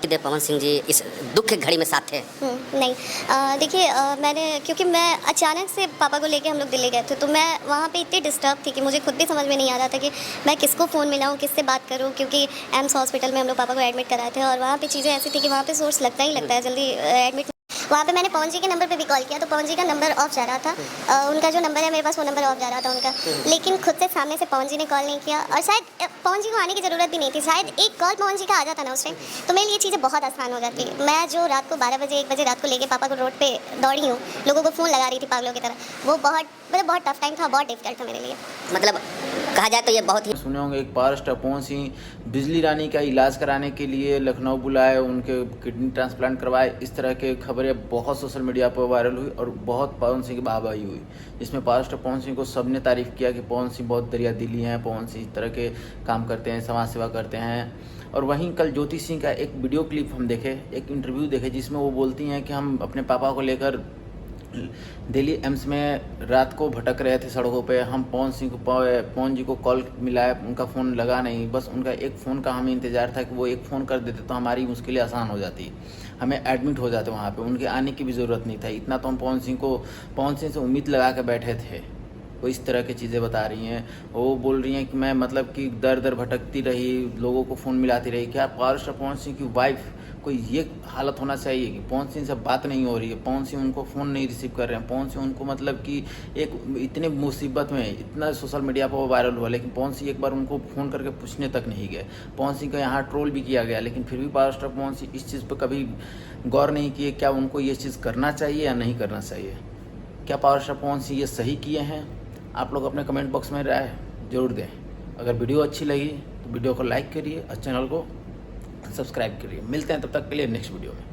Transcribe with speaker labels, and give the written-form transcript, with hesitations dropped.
Speaker 1: देव पवन सिंह जी इस दुख की घड़ी में साथ थे?
Speaker 2: नहीं, देखिए, मैंने, क्योंकि मैं अचानक से पापा को लेके हम लोग दिल्ली गए थे, तो मैं वहाँ पे इतनी डिस्टर्ब थी कि मुझे खुद भी समझ में नहीं आ रहा था कि मैं किसको फ़ोन मिलाऊँ, किससे बात करूँ, क्योंकि एम्स हॉस्पिटल में हम लोग पापा को एडमिट कराए थे और वहाँ पे चीज़ें ऐसी थी कि वहाँ पे सोर्स लगता ही लगता है जल्दी एडमिट। वहाँ पे मैंने पवन जी के नंबर पे भी कॉल किया तो पवन जी का नंबर ऑफ जा रहा था। उनका जो नंबर है मेरे पास वो नंबर ऑफ जा रहा था उनका, लेकिन खुद से सामने से पवन जी ने कॉल नहीं किया और शायद पवन जी को आने की ज़रूरत भी नहीं थी। शायद एक कॉल पवन जी का आ जाता ना उस टाइम तो मेरे लिए चीज़ें बहुत आसान हो जाती। मैं जो रात को 12 बजे 1 बजे रात को लेके पापा को रोड पे दौड़ी हूँ, लोगों को फ़ोन लगा रही थी पागलों की तरह, वो बहुत टफ टाइम था, बहुत डिफिकल्ट था मेरे लिए।
Speaker 1: मतलब कहा जाए तो ये बहुत ही
Speaker 3: सुने होंगे एक पावर स्टार पवन सिंह बिजली रानी का इलाज कराने के लिए लखनऊ बुलाए, उनके किडनी ट्रांसप्लांट करवाए। इस तरह के खबरें बहुत सोशल मीडिया पर वायरल हुई और बहुत पवन सिंह की वाहवाही हुई, जिसमें पावर स्टार पवन सिंह को सबने तारीफ़ किया कि पवन सिंह बहुत दरिया दिली हैं, पवन सिंह इस तरह के काम करते हैं, समाज सेवा करते हैं। और वहीं कल ज्योति सिंह का एक वीडियो क्लिप हम देखे, एक इंटरव्यू देखे, जिसमें वो बोलती हैं कि हम अपने पापा को लेकर दिल्ली एम्स में रात को भटक रहे थे सड़कों पे। हम पवन जी को कॉल मिलाया, उनका फ़ोन लगा नहीं, बस उनका एक फ़ोन का हमें इंतज़ार था कि वो एक फ़ोन कर देते तो हमारी मुश्किलें आसान हो जाती, हमें एडमिट हो जाते वहाँ पे, उनके आने की भी ज़रूरत नहीं था। इतना तो हम पवन सिंह से उम्मीद लगा के बैठे थे। वो इस तरह की चीज़ें बता रही हैं। वो बोल रही हैं कि मैं मतलब कि दर दर भटकती रही, लोगों को फ़ोन मिलाती रही। क्या पावर स्टार पवन सिंह की वाइफ कोई ये हालत होना चाहिए कि पवन सिंह से बात नहीं हो रही है, पवन सिंह उनको फ़ोन नहीं रिसीव कर रहे हैं, पवन सिंह उनको मतलब कि एक इतने मुसीबत में, इतना सोशल मीडिया पर वायरल हुआ, लेकिन पवन सिंह एक बार उनको फ़ोन करके पूछने तक नहीं गए। पवन सिंह का यहाँ ट्रोल भी किया गया, लेकिन फिर भी पावर स्टार पवन सिंह इस चीज़ पर कभी गौर नहीं किए क्या उनको ये चीज़ करना चाहिए या नहीं करना चाहिए। क्या पावर स्टार पवन सिंह ये सही किए हैं? आप लोग अपने कमेंट बॉक्स में राय जरूर दें। अगर वीडियो अच्छी लगी तो वीडियो को लाइक करिए और चैनल को सब्सक्राइब करिए। मिलते हैं तब तक के लिए नेक्स्ट वीडियो में।